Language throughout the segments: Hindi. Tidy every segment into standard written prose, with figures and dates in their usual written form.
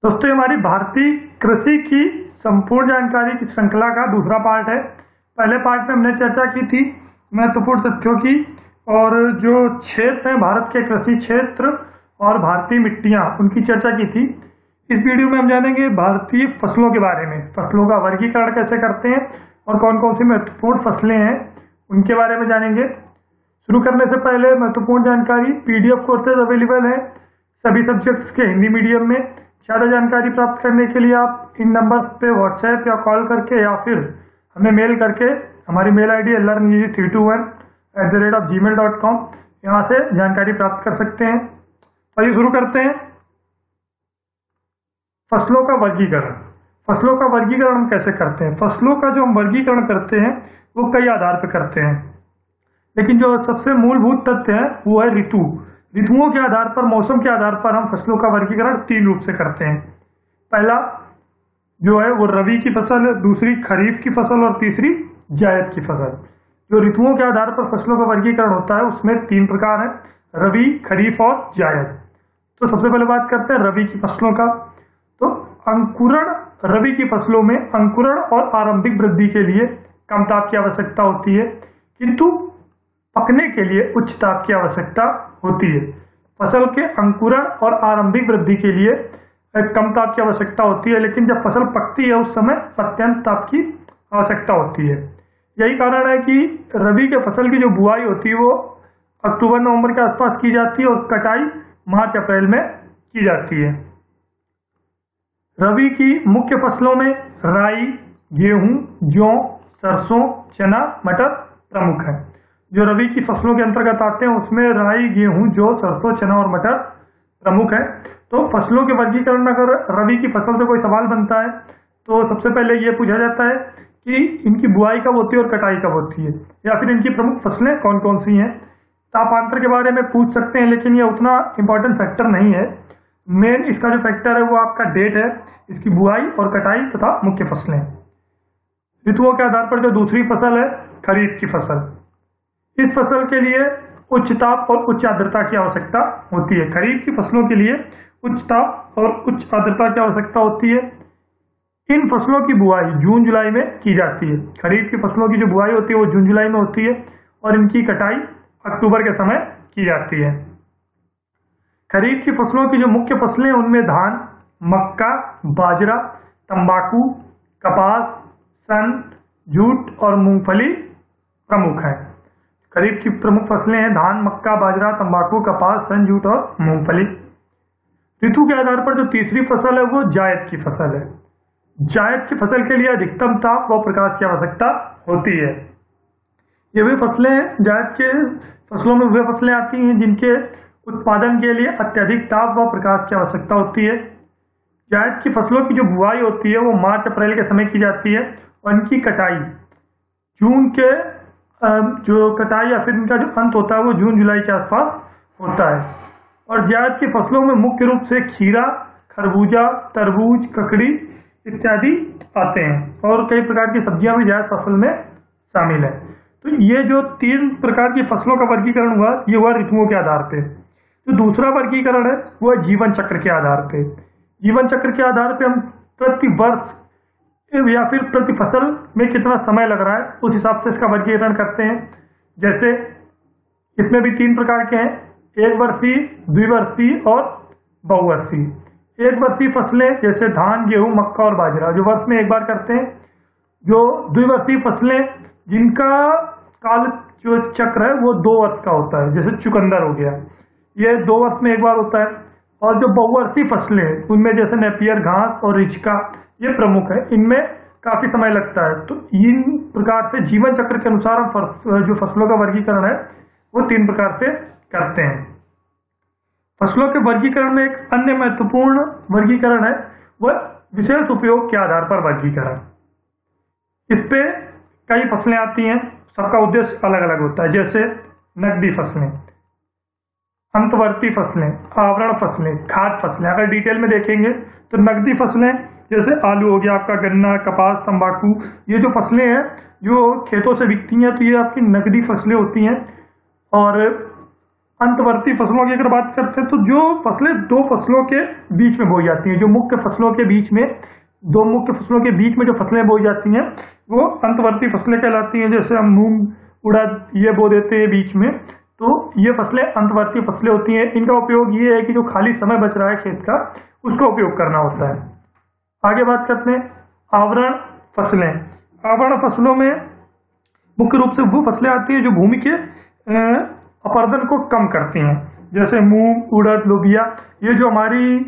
दोस्तों, हमारी भारतीय कृषि की संपूर्ण जानकारी की श्रृंखला का दूसरा पार्ट है। पहले पार्ट में हमने चर्चा की थी महत्वपूर्ण तथ्यों की और जो क्षेत्र है भारत के कृषि क्षेत्र और भारतीय मिट्टियां, उनकी चर्चा की थी। इस वीडियो में हम जानेंगे भारतीय फसलों के बारे में, फसलों का वर्गीकरण कैसे करते हैं और कौन कौन सी महत्वपूर्ण फसलें हैं उनके बारे में जानेंगे। शुरू करने से पहले महत्वपूर्ण जानकारी, PDF कोर्सेज अवेलेबल है सभी सब्जेक्ट्स के हिंदी मीडियम में। ज़्यादा जानकारी प्राप्त करने के लिए आप इन नंबर्स पे व्हाट्सएप या कॉल करके या फिर हमें मेल करके, हमारी मेल ID है learneasy321@gmail.com, यहाँ से जानकारी प्राप्त कर सकते हैं। आइए शुरू करते हैं। फसलों का वर्गीकरण। फसलों का वर्गीकरण हम कैसे करते हैं? फसलों का जो हम वर्गीकरण करते हैं वो कई आधार पर करते हैं, लेकिन जो सबसे मूलभूत तथ्य है वो है ऋतु। ऋतुओं के आधार पर, मौसम के आधार पर हम फसलों का वर्गीकरण 3 रूप से करते हैं। पहला जो है वो रबी की फसल, दूसरी खरीफ की फसल और तीसरी जायद की फसल। जो ऋतुओं के आधार पर फसलों का वर्गीकरण होता है उसमें 3 प्रकार हैं, रबी, खरीफ और जायद। तो सबसे पहले बात करते हैं रबी की फसलों का। तो अंकुरण, रबी की फसलों में अंकुरण और आरंभिक वृद्धि के लिए कम ताप की आवश्यकता होती है, किंतु पकने के लिए उच्च ताप की आवश्यकता होती है। फसल के अंकुरण और आरंभिक वृद्धि के लिए कम ताप की आवश्यकता होती है, लेकिन जब फसल पकती है उस समय अत्यंत ताप की आवश्यकता होती है। यही कारण है कि रबी के फसल की जो बुआई होती है वो अक्टूबर-नवंबर के आसपास की जाती है और कटाई मार्च-अप्रैल में की जाती है। रबी की मुख्य फसलों में राई, गेहूं, जौ, सरसों, चना, मटर प्रमुख है। जो रबी की फसलों के अंतर्गत आते हैं उसमें राई, गेहूं, जौ, सरसों, चना और मटर प्रमुख है। तो फसलों के वर्गीकरण में अगर रबी की फसल से कोई सवाल बनता है तो सबसे पहले ये पूछा जाता है कि इनकी बुआई कब होती है और कटाई कब होती है, या फिर इनकी प्रमुख फसलें कौन कौन सी हैं। तापांतर के बारे में पूछ सकते हैं, लेकिन ये उतना इंपॉर्टेंट फैक्टर नहीं है। मेन इसका जो फैक्टर है वो आपका डेट है, इसकी बुआई और कटाई तथा मुख्य फसलें। ऋतुओं के आधार पर जो दूसरी फसल है खरीफ की फसल, इस फसल के लिए उच्च ताप और उच्च आर्द्रता की आवश्यकता होती है। खरीफ की फसलों के लिए उच्च ताप और उच्च आर्द्रता की आवश्यकता होती है। इन फसलों की बुआई जून-जुलाई में की जाती है। खरीफ की फसलों की जो बुआई होती है वो जून-जुलाई में होती है और इनकी कटाई अक्टूबर के समय की जाती है। खरीफ की फसलों की जो मुख्य फसलें उनमें धान, मक्का, बाजरा, तंबाकू, कपास, सन, जूट और मूंगफली प्रमुख है। खरीफ की प्रमुख फसलें हैं धान, मक्का, बाजरा, तंबाकू, कपास, सन, जूट और मूंगफली। ऋतु के आधार पर जो तीसरी फसल है वो जायद की फसल है। जायद की फसल के लिए अधिकतम ताप व प्रकाश की आवश्यकता होती है। ये वे फसलें, जायद के फसलों में वे फसलें आती हैं जिनके उत्पादन के लिए अत्यधिक ताप व प्रकाश की आवश्यकता होती है। जायद की फसलों की जो बुआई होती है वो मार्च-अप्रैल के समय की जाती है और इनकी कटाई जून के जो कटाई या फिर इनका जो अंत होता है वो जून-जुलाई के आसपास होता है। और जायद की फसलों में मुख्य रूप से खीरा, खरबूजा, तरबूज, ककड़ी इत्यादि आते हैं और कई प्रकार की सब्जियां भी जायद फसल में शामिल है। तो ये जो 3 प्रकार की फसलों का वर्गीकरण हुआ, ये हुआ ऋतुओं के आधार पे। जो दूसरा वर्गीकरण है वो है जीवन चक्र के आधार पे। जीवन चक्र के आधार पे हम प्रति वर्ष या फिर प्रति फसल में कितना समय लग रहा है उस हिसाब से इसका वर्गीकरण करते हैं। जैसे इसमें भी 3 प्रकार के हैं, एक वर्षीय, द्विवर्षीय और बहुवर्षीय। एक वर्षीय फसलें जैसे धान, गेहूं, मक्का और बाजरा जो वर्ष में एक बार करते हैं। जो द्विवर्षीय फसलें जिनका काल जो चक्र है वो 2 वर्ष का होता है, जैसे चुकंदर हो गया, ये 2 वर्ष में एक बार होता है। और जो बहुवर्षीय फसलें उनमें जैसे नेपियर घास और रिचका, ये प्रमुख है, इनमें काफी समय लगता है। तो इन प्रकार से जीवन चक्र के अनुसार हम जो फसलों का वर्गीकरण है वो 3 प्रकार से करते हैं। फसलों के वर्गीकरण में एक अन्य महत्वपूर्ण वर्गीकरण है वह विशेष उपयोग के आधार पर वर्गीकरण। इस पे कई फसलें आती हैं, सबका उद्देश्य अलग अलग होता है। जैसे नकदी फसलें, अंतवर्ती फसलें, आवरण फसलें, खाद्य फसलें। अगर डिटेल में देखेंगे तो नकदी फसलें जैसे आलू हो गया आपका, गन्ना, कपास, तंबाकू, ये जो फसलें हैं जो खेतों से बिकती हैं तो ये आपकी नकदी फसलें होती हैं। और अंतवर्ती फसलों की अगर बात करते हैं तो जो फसलें दो फसलों के बीच में बोई जाती हैं, जो मुख्य फसलों के बीच में, दो मुख्य फसलों के बीच में जो फसलें बोई जाती हैं वो अंतवर्ती फसलें कहलाती हैं। जैसे हम मूंग उड़द ये बो देते हैं बीच में, तो ये फसलें अंतवर्ती फसलें होती हैं। इनका उपयोग ये है कि जो खाली समय बच रहा है खेत का, उसका उपयोग करना होता है। आगे बात करते हैं आवरण फसलें। आवरण फसलों में मुख्य रूप से वो फसलें आती हैं जो भूमि के अपरदन को कम करती हैं, जैसे मूंग उड़द लोबिया। ये जो हमारी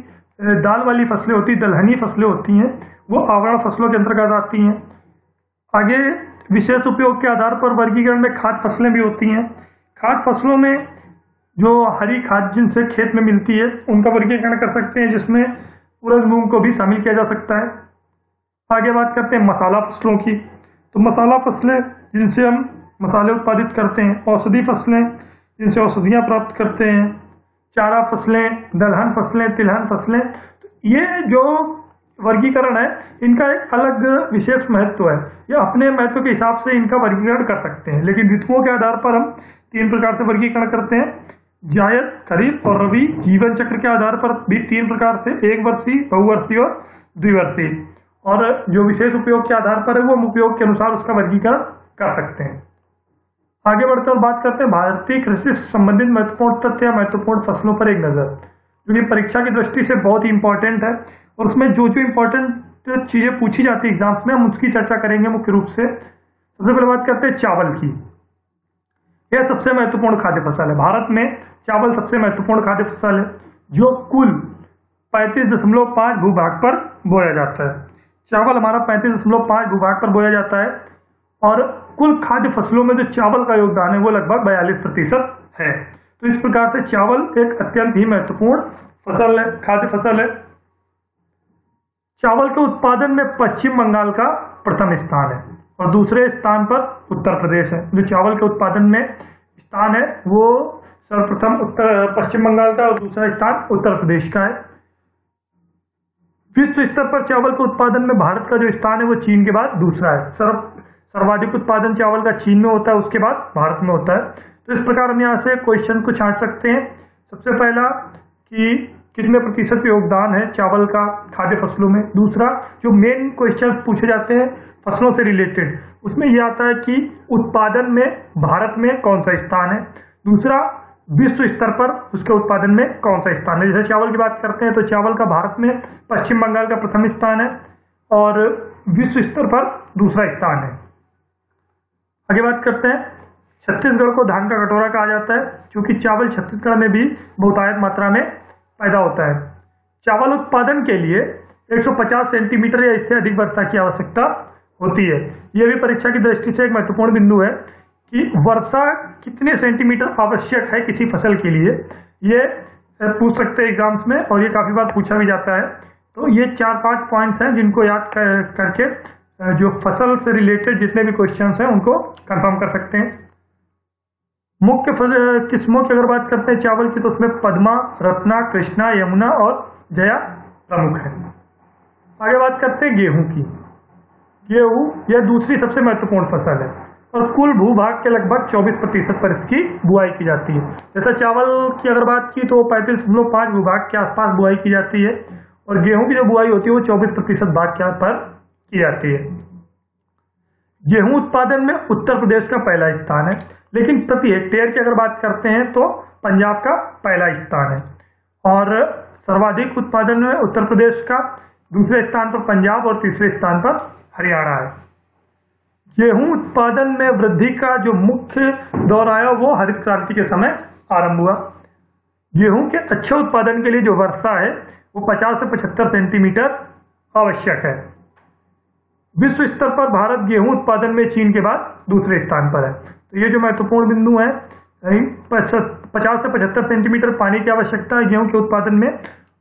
दाल वाली फसलें होती हैं, दलहनी फसलें होती हैं, वो आवरण फसलों के अंतर्गत आती हैं। आगे विशेष उपयोग के आधार पर वर्गीकरण में खाद्य फसलें भी होती हैं। खाद्य फसलों में जो हरी खाद जिनसे खेत में मिलती है उनका वर्गीकरण कर सकते हैं, जिसमें उड़द मूंग को भी शामिल किया जा सकता है। आगे बात करते हैं मसाला फसलों की। तो मसाला फसलें जिनसे हम मसाले उत्पादित करते हैं, औषधि फसलें जिनसे औषधियाँ प्राप्त करते हैं, चारा फसलें, दलहन फसलें, तिलहन फसलें। तो ये जो वर्गीकरण है इनका एक अलग विशेष महत्व है। ये अपने महत्व के हिसाब से इनका वर्गीकरण कर सकते हैं, लेकिन ऋतुओं के आधार पर हम तीन प्रकार से वर्गीकरण करते हैं। जायद, खरीफ और रबी। जीवन चक्र के आधार पर भी तीन प्रकार से, एक वर्षीय, बहुवर्षीय और द्विवर्षीय। और जो विशेष उपयोग के आधार पर है वो हम उपयोग के अनुसार उसका वर्गीकरण कर सकते हैं। आगे बढ़कर बात करते हैं भारतीय कृषि से संबंधित महत्वपूर्ण तथ्य या महत्वपूर्ण फसलों पर एक नजर, जो कि परीक्षा की दृष्टि से बहुत ही इंपॉर्टेंट है। और उसमें जो जो इंपॉर्टेंट चीजें पूछी जाती है एग्जाम्स में, हम उसकी चर्चा करेंगे मुख्य रूप से। सबसे पहले बात करते हैं चावल की। यह सबसे महत्वपूर्ण खाद्य फसल है। भारत में चावल सबसे महत्वपूर्ण खाद्य फसल है, जो कुल 35.5 भूभाग पर बोया जाता है। चावल हमारा 35.5 भूभाग पर बोया जाता है, और कुल खाद्य फसलों में जो चावल का योगदान है वो लगभग 42% है। तो इस प्रकार से चावल एक अत्यंत ही महत्वपूर्ण फसल है, खाद्य फसल है। चावल के उत्पादन में पश्चिम बंगाल का प्रथम स्थान है और दूसरे स्थान पर उत्तर प्रदेश है। जो चावल के उत्पादन में स्थान है वो सर्वप्रथम पश्चिम बंगाल का और दूसरा स्थान उत्तर प्रदेश का है। विश्व स्तर पर चावल के उत्पादन में भारत का जो स्थान है वो चीन के बाद दूसरा है। सर्वाधिक उत्पादन चावल का चीन में होता है, उसके बाद भारत में होता है। तो इस प्रकार हम यहाँ से क्वेश्चन को छांट सकते हैं। सबसे पहला कि कितने प्रतिशत योगदान है चावल का खाद्य फसलों में। दूसरा, जो मेन क्वेश्चन पूछे जाते हैं फसलों से रिलेटेड, उसमें यह आता है कि उत्पादन में भारत में कौन सा स्थान है। दूसरा, विश्व स्तर पर उसके उत्पादन में कौन सा स्थान है। जैसे चावल की बात करते हैं तो चावल का भारत में पश्चिम बंगाल का प्रथम स्थान है और विश्व स्तर पर दूसरा स्थान है। आगे बात करते हैं, छत्तीसगढ़ को धान का कटोरा कहा जाता है, क्योंकि चावल छत्तीसगढ़ में भी बहुतायत मात्रा में पैदा होता है। चावल उत्पादन के लिए 150 सेंटीमीटर या इससे अधिक वर्षा की आवश्यकता होती है। यह भी परीक्षा की दृष्टि से एक महत्वपूर्ण बिंदु है कि वर्षा कितने सेंटीमीटर आवश्यक है किसी फसल के लिए। ये पूछ सकते हैं एग्जाम्स में और ये काफी बार पूछा भी जाता है। तो ये 4-5 पॉइंट्स हैं जिनको याद करके जो फसल से रिलेटेड जितने भी क्वेश्चंस हैं उनको कंफर्म कर सकते हैं। मुख्य किस्मों की अगर बात करते हैं चावल की, तो उसमें पद्मा, रत्ना, कृष्णा, यमुना और जया प्रमुख है। आगे बात करते हैं गेहूं की। गेहूं यह दूसरी सबसे महत्वपूर्ण फसल है और कुल भूभाग के लगभग 24% पर इसकी बुआई की जाती है। जैसा चावल की अगर बात की तो 35.5 भूभाग के आसपास बुआई की जाती है और गेहूं की जो बुआई होती है वो 24% भाग के पर की जाती है। गेहूं उत्पादन में उत्तर प्रदेश का पहला स्थान है, लेकिन प्रति हेक्टेयर की अगर बात करते हैं तो पंजाब का पहला स्थान है और सर्वाधिक उत्पादन में उत्तर प्रदेश का, दूसरे स्थान पर पंजाब और तीसरे स्थान पर हरियाणा है। गेहूं उत्पादन में वृद्धि का जो मुख्य दौर आया वो हरित क्रांति के समय आरंभ हुआ। गेहूं के अच्छे उत्पादन के लिए जो वर्षा है वो 50 से 75 सेंटीमीटर आवश्यक है। विश्व स्तर पर भारत गेहूं उत्पादन में चीन के बाद दूसरे स्थान पर है। तो ये जो महत्वपूर्ण बिंदु है, 50 से 75 सेंटीमीटर पानी की आवश्यकता है गेहूं के उत्पादन में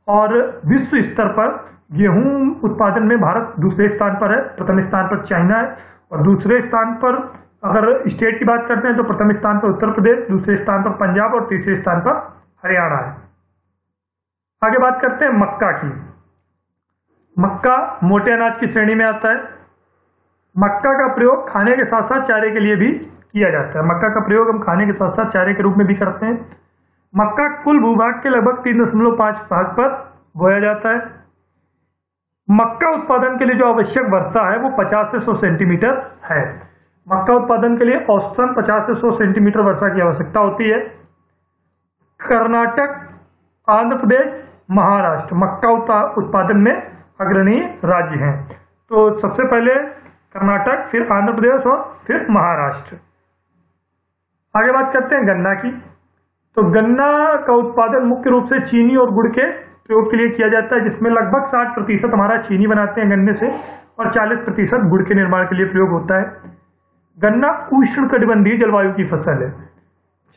और विश्व स्तर पर गेहूं उत्पादन में भारत दूसरे स्थान पर है। प्रथम स्थान पर चाइना है और दूसरे स्थान पर अगर स्टेट की बात करते हैं तो प्रथम स्थान पर उत्तर प्रदेश, दूसरे स्थान पर पंजाब और तीसरे स्थान पर हरियाणा है। आगे बात करते हैं मक्का की। मक्का मोटे अनाज की श्रेणी में आता है। मक्का का प्रयोग खाने के साथ साथ चारे के लिए भी किया जाता है। मक्का का प्रयोग हम खाने के साथ साथ चारे के रूप में भी करते हैं। मक्का कुल भूभाग के लगभग 3.5 भाग पर बोया जाता है। मक्का उत्पादन के लिए जो आवश्यक वर्षा है वो 50 से 100 सेंटीमीटर है। मक्का उत्पादन के लिए औसतन 50 से 100 सेंटीमीटर वर्षा की आवश्यकता होती है। कर्नाटक, आंध्र प्रदेश, महाराष्ट्र मक्का उत्पादन में अग्रणी राज्य हैं। तो सबसे पहले कर्नाटक, फिर आंध्र प्रदेश और फिर महाराष्ट्र। आगे बात करते हैं गन्ना की। तो गन्ना का उत्पादन मुख्य रूप से चीनी और गुड़ के प्रयोग के लिए किया जाता है, जिसमें लगभग 60% हमारा चीनी बनाते हैं गन्ने से और 40% गुड़ के निर्माण के लिए प्रयोग होता है। गन्ना उष्णकटिबंधीय जलवायु की फसल है,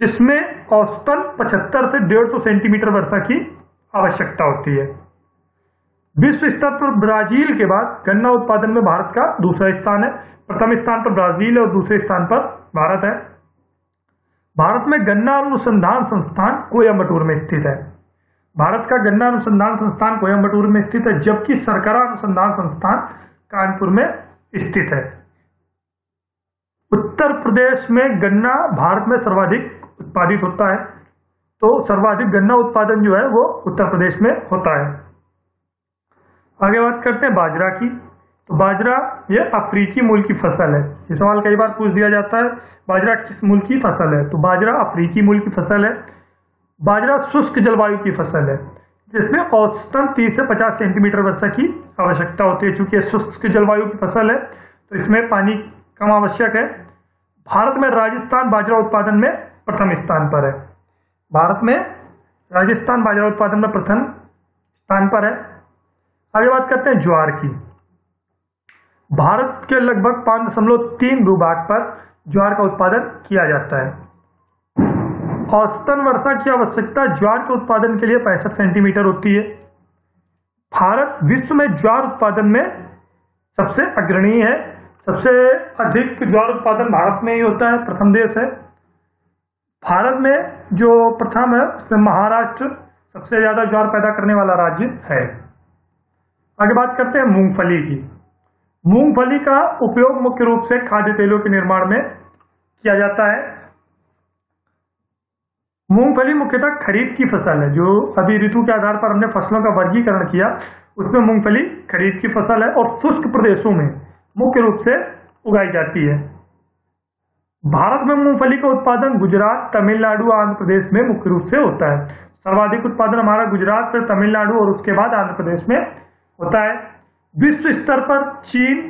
जिसमें औसतन 75 से 150 सेंटीमीटर वर्षा की आवश्यकता होती है। विश्व स्तर पर ब्राजील के बाद गन्ना उत्पादन में भारत का दूसरा स्थान है। प्रथम स्थान पर ब्राजील और दूसरे स्थान पर भारत है। भारत में गन्ना अनुसंधान संस्थान कोयम्बटूर में स्थित है। भारत का गन्ना अनुसंधान संस्थान कोयम्बटूर में स्थित है, जबकि सरकरा अनुसंधान संस्थान कानपुर में स्थित है। उत्तर प्रदेश में गन्ना भारत में सर्वाधिक उत्पादित होता है, तो सर्वाधिक गन्ना उत्पादन जो है वो उत्तर प्रदेश में होता है। आगे बात करते हैं बाजरा की। तो बाजरा ये अफ्रीकी मूल की फसल है। ये सवाल कई बार पूछ दिया जाता है, बाजरा किस मूल की फसल है? तो बाजरा अफ्रीकी मूल की फसल है। बाजरा शुष्क जलवायु की फसल है, जिसमें औसतन 30 से 50 सेंटीमीटर वर्षा की आवश्यकता होती है। चूंकि शुष्क जलवायु की फसल है तो इसमें पानी कम आवश्यक है। भारत में राजस्थान बाजरा उत्पादन में प्रथम स्थान पर है। भारत में राजस्थान बाजरा उत्पादन में प्रथम स्थान पर है। आगे बात करते हैं ज्वार की। भारत के लगभग 5.3 भूभाग पर ज्वार का उत्पादन किया जाता है। औसतन वर्षा की आवश्यकता ज्वार के उत्पादन के लिए 65 सेंटीमीटर होती है। भारत विश्व में ज्वार उत्पादन में सबसे अग्रणी है। सबसे अधिक ज्वार उत्पादन भारत में ही होता है, प्रथम देश है। भारत में जो प्रथम है उसमें महाराष्ट्र सबसे ज्यादा ज्वार पैदा करने वाला राज्य है। आगे बात करते हैं मूंगफली की। मूंगफली का उपयोग मुख्य रूप से खाद्य तेलों के निर्माण में किया जाता है। मूंगफली मुख्यतः खरीफ की फसल है। जो अभी ऋतु के आधार पर हमने फसलों का वर्गीकरण किया, उसमें मूंगफली खरीफ की फसल है और शुष्क प्रदेशों में मुख्य रूप से उगाई जाती है। भारत में मूंगफली का उत्पादन गुजरात, तमिलनाडु, आंध्र प्रदेश में मुख्य रूप से होता है। सर्वाधिक उत्पादन हमारा गुजरात, फिर तमिलनाडु और उसके बाद आंध्र प्रदेश में होता है। विश्व स्तर पर चीन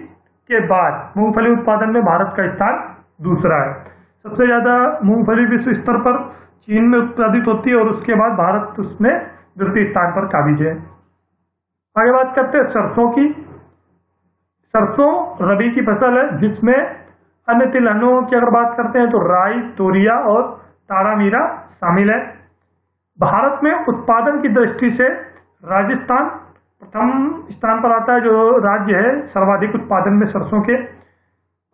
के बाद मूंगफली उत्पादन में भारत का स्थान दूसरा है। सबसे ज्यादा मूंगफली विश्व स्तर पर चीन में उत्पादित होती है और उसके बाद भारत उसमें द्वितीय स्थान पर काबिज है। आगे बात करते हैं सरसों की। सरसों रबी की फसल है, जिसमें अन्य तिलहनों की अगर बात करते हैं तो राई, तोरिया और तारामीरा शामिल है। भारत में उत्पादन की दृष्टि से राजस्थान प्रथम स्थान पर आता है, जो राज्य है सर्वाधिक उत्पादन में सरसों के।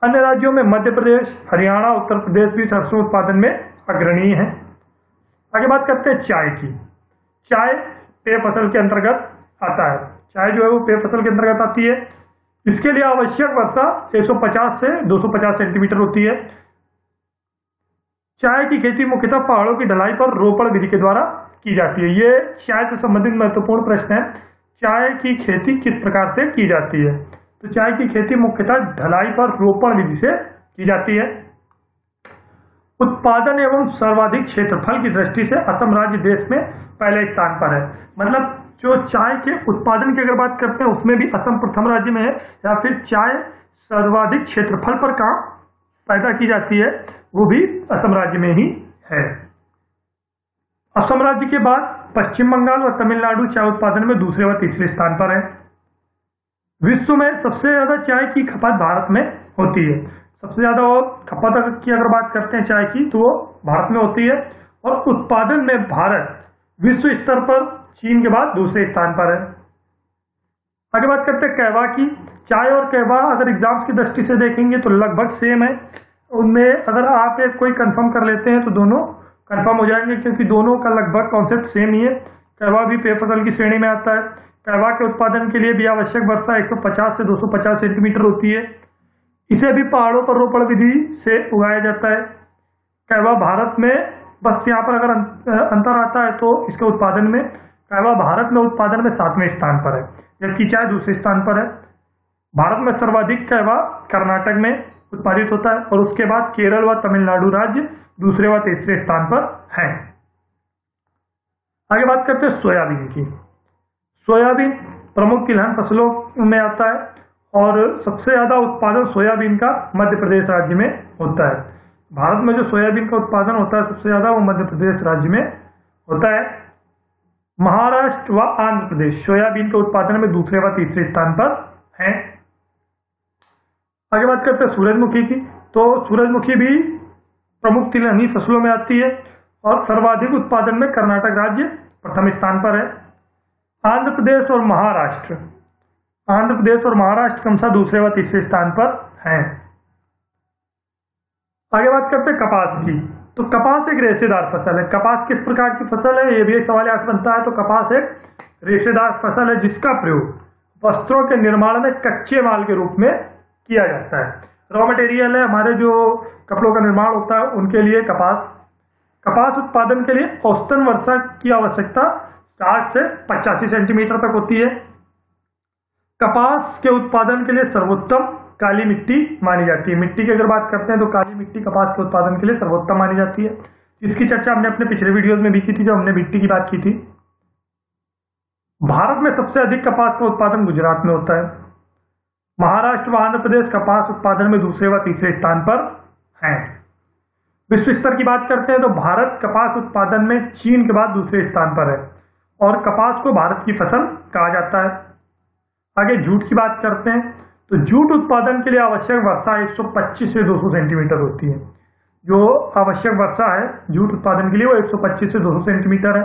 अन्य राज्यों में मध्य प्रदेश, हरियाणा, उत्तर प्रदेश भी सरसों उत्पादन में अग्रणी है। आगे बात करते हैं चाय की। चाय पेय फसल के अंतर्गत आता है। चाय जो है वो पेय फसल के अंतर्गत आती है। इसके लिए आवश्यक वर्षा 150 से 250 सेंटीमीटर होती है। चाय की खेती मुख्यतः पहाड़ों की ढलाई पर रोपण विधि के द्वारा की जाती है। ये चाय से संबंधित महत्वपूर्ण प्रश्न है। चाय की खेती किस प्रकार से की जाती है? तो चाय की खेती मुख्यतः ढलाई पर रोपण विधि से की जाती है। उत्पादन एवं सर्वाधिक क्षेत्रफल की दृष्टि से असम राज्य देश में पहले स्थान पर है। मतलब जो चाय के उत्पादन की अगर बात करते हैं उसमें भी असम प्रथम राज्य में है, या फिर चाय सर्वाधिक क्षेत्रफल पर कहाँ पैदा की जाती है वो भी असम राज्य में ही है। असम राज्य के बाद पश्चिम बंगाल और तमिलनाडु चाय उत्पादन में दूसरे व तीसरे स्थान पर है। विश्व में सबसे ज्यादा चाय की खपत भारत में होती है। सबसे ज्यादा खपत की अगर बात करते हैं चाय की तो वो भारत में होती है, और उत्पादन में भारत विश्व स्तर पर चीन के बाद दूसरे स्थान पर है। आगे बात करते हैं कहवा की। चाय और कहवा अगर एग्जाम्स की दृष्टि से देखेंगे तो लगभग सेम है। उनमें अगर आप एक कोई कंफर्म कर लेते हैं तो दोनों कंफर्म हो जाएंगे, क्योंकि दोनों का लगभग कॉन्सेप्ट सेम ही है। कहवा भी पेय फसल की श्रेणी में आता है। कहवा के उत्पादन के लिए भी आवश्यक वर्षा 150 से 250 सेंटीमीटर होती है। इसे भी पहाड़ों पर रोपण विधि से उगाया जाता है। कहवा भारत में बस यहाँ पर अगर अंतर आता है तो इसके उत्पादन में कहवा भारत में उत्पादन में 7वें स्थान पर है, जबकि चाय दूसरे स्थान पर है। भारत में सर्वाधिक कहवा कर्नाटक में उत्पादित होता है और उसके बाद केरल व तमिलनाडु राज्य दूसरे व तीसरे स्थान पर हैं। आगे बात करते हैं सोयाबीन की। सोयाबीन प्रमुख तिलहन फसलों में आता है और सबसे ज्यादा उत्पादन सोयाबीन का मध्य प्रदेश राज्य में होता है। भारत में जो सोयाबीन का उत्पादन होता है सबसे ज्यादा वो मध्य प्रदेश राज्य में होता है। महाराष्ट्र व आंध्र प्रदेश सोयाबीन के उत्पादन में दूसरे व तीसरे स्थान पर हैं। आगे बात करते हैं सूरजमुखी की। तो सूरजमुखी भी प्रमुख तिलहनी फसलों में आती है और सर्वाधिक उत्पादन में कर्नाटक राज्य प्रथम स्थान पर है। आंध्र प्रदेश और महाराष्ट्र क्रमशः दूसरे व तीसरे स्थान पर हैं। आगे बात करते हैं कपास की। तो कपास एक रेशेदार फसल है। कपास किस प्रकार की फसल है, ये भी एक सवाल यहाँ से बनता है। तो कपास एक रेशेदार फसल है जिसका प्रयोग वस्त्रों के निर्माण में कच्चे माल के रूप में किया जाता है। रॉ मटेरियल है, हमारे जो कपड़ों का निर्माण होता है उनके लिए कपास उत्पादन के लिए औसतन वर्षा की आवश्यकता 60 से 85 सेंटीमीटर तक होती है। कपास के उत्पादन के लिए सर्वोत्तम काली मिट्टी मानी जाती है। मिट्टी की अगर बात करते हैं तो काली मिट्टी कपास के उत्पादन के लिए सर्वोत्तम मानी जाती है। इसकी चर्चा हमने अपने पिछले वीडियोस में भी की थी जब हमने मिट्टी की बात की थी। भारत में सबसे अधिक कपास का उत्पादन गुजरात में होता है। महाराष्ट्र व आंध्र प्रदेश कपास उत्पादन में दूसरे व तीसरे स्थान पर हैं। विश्व स्तर की बात करते हैं तो भारत कपास उत्पादन में चीन के बाद दूसरे स्थान पर है और कपास को भारत की फसल कहा जाता है। आगे जूट की बात करते हैं तो जूट उत्पादन के लिए आवश्यक वर्षा 125 से 200 सेंटीमीटर होती है। जो आवश्यक वर्षा है जूट उत्पादन के लिए वो 125 से 200 सेंटीमीटर है।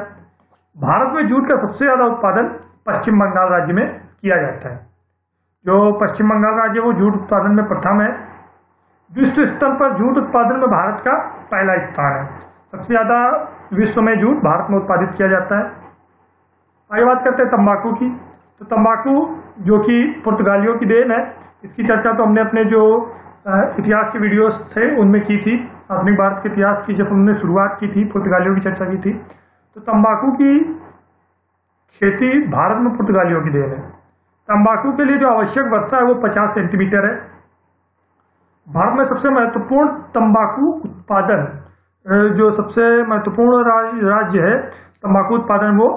भारत में जूट का सबसे ज्यादा उत्पादन पश्चिम बंगाल राज्य में किया जाता है। जो पश्चिम बंगाल राज्य वो जूट उत्पादन में प्रथम है। विश्व स्तर पर जूट उत्पादन में भारत का पहला स्थान है। सबसे ज्यादा विश्व में जूट भारत में उत्पादित किया जाता है। आगे बात करते हैं तंबाकू की। तो तंबाकू जो कि पुर्तगालियों की देन है, इसकी चर्चा तो हमने अपने जो इतिहास के वीडियोस थे उनमें की थी। आधुनिक भारत के इतिहास की जब हमने शुरुआत की थी पुर्तगालियों की चर्चा की थी। तो तंबाकू की खेती भारत में पुर्तगालियों की देन है। तंबाकू के लिए जो आवश्यक वर्षा है वो 50 सेंटीमीटर है। भारत में सबसे महत्वपूर्ण तंबाकू उत्पादन जो सबसे महत्वपूर्ण राज्य है तंबाकू उत्पादन वो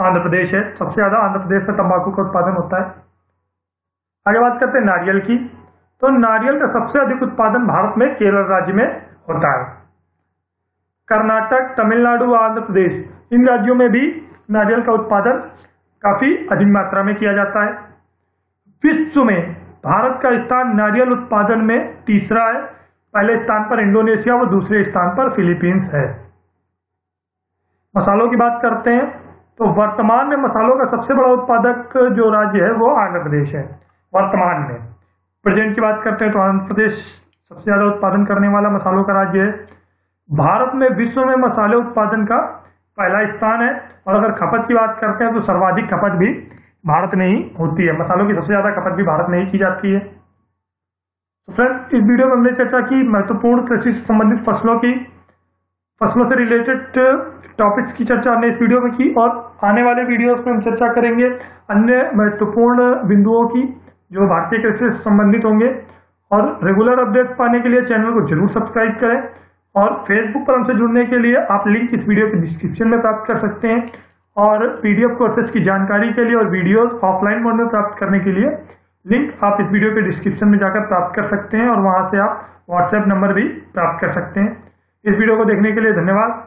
आंध्र प्रदेश है। सबसे ज्यादा आंध्र प्रदेश में तंबाकू का उत्पादन होता है। आगे बात करते हैं नारियल की। तो नारियल का सबसे अधिक उत्पादन भारत में केरल राज्य में होता है। कर्नाटक, तमिलनाडु व आंध्र प्रदेश इन राज्यों में भी नारियल का उत्पादन काफी अधिक मात्रा में किया जाता है। विश्व में भारत का स्थान नारियल उत्पादन में तीसरा है। पहले स्थान पर इंडोनेशिया व दूसरे स्थान पर फिलीपींस है। मसालों की बात करते हैं तो वर्तमान में मसालों का सबसे बड़ा उत्पादक जो राज्य है वो आंध्र प्रदेश है। वर्तमान में प्रेजेंट की बात करते हैं तो आंध्र प्रदेश सबसे ज्यादा उत्पादन करने वाला मसालों का राज्य है। भारत में विश्व में मसाले उत्पादन का पहला स्थान है और अगर खपत की बात करते हैं तो सर्वाधिक खपत भी भारत में ही होती है। मसालों की सबसे ज्यादा खपत भी भारत में ही की जाती है। तो फ्रेंड्स इस वीडियो में हमने चर्चा की महत्वपूर्ण कृषि से संबंधित फसलों से रिलेटेड टॉपिक्स की चर्चा हमने इस वीडियो में की और आने वाले वीडियोस में हम चर्चा करेंगे अन्य महत्वपूर्ण बिंदुओं की जो भारतीय कृषि से संबंधित होंगे। और रेगुलर अपडेट्स पाने के लिए चैनल को जरूर सब्सक्राइब करें और फेसबुक पर हमसे जुड़ने के लिए आप लिंक इस वीडियो के डिस्क्रिप्शन में प्राप्त कर सकते हैं। और पीडीएफ कोर्सेज की जानकारी के लिए और वीडियोस ऑफलाइन मोड में प्राप्त करने के लिए लिंक आप इस वीडियो के डिस्क्रिप्शन में जाकर प्राप्त कर सकते हैं और वहां से आप व्हाट्सएप नंबर भी प्राप्त कर सकते हैं। इस वीडियो को देखने के लिए धन्यवाद।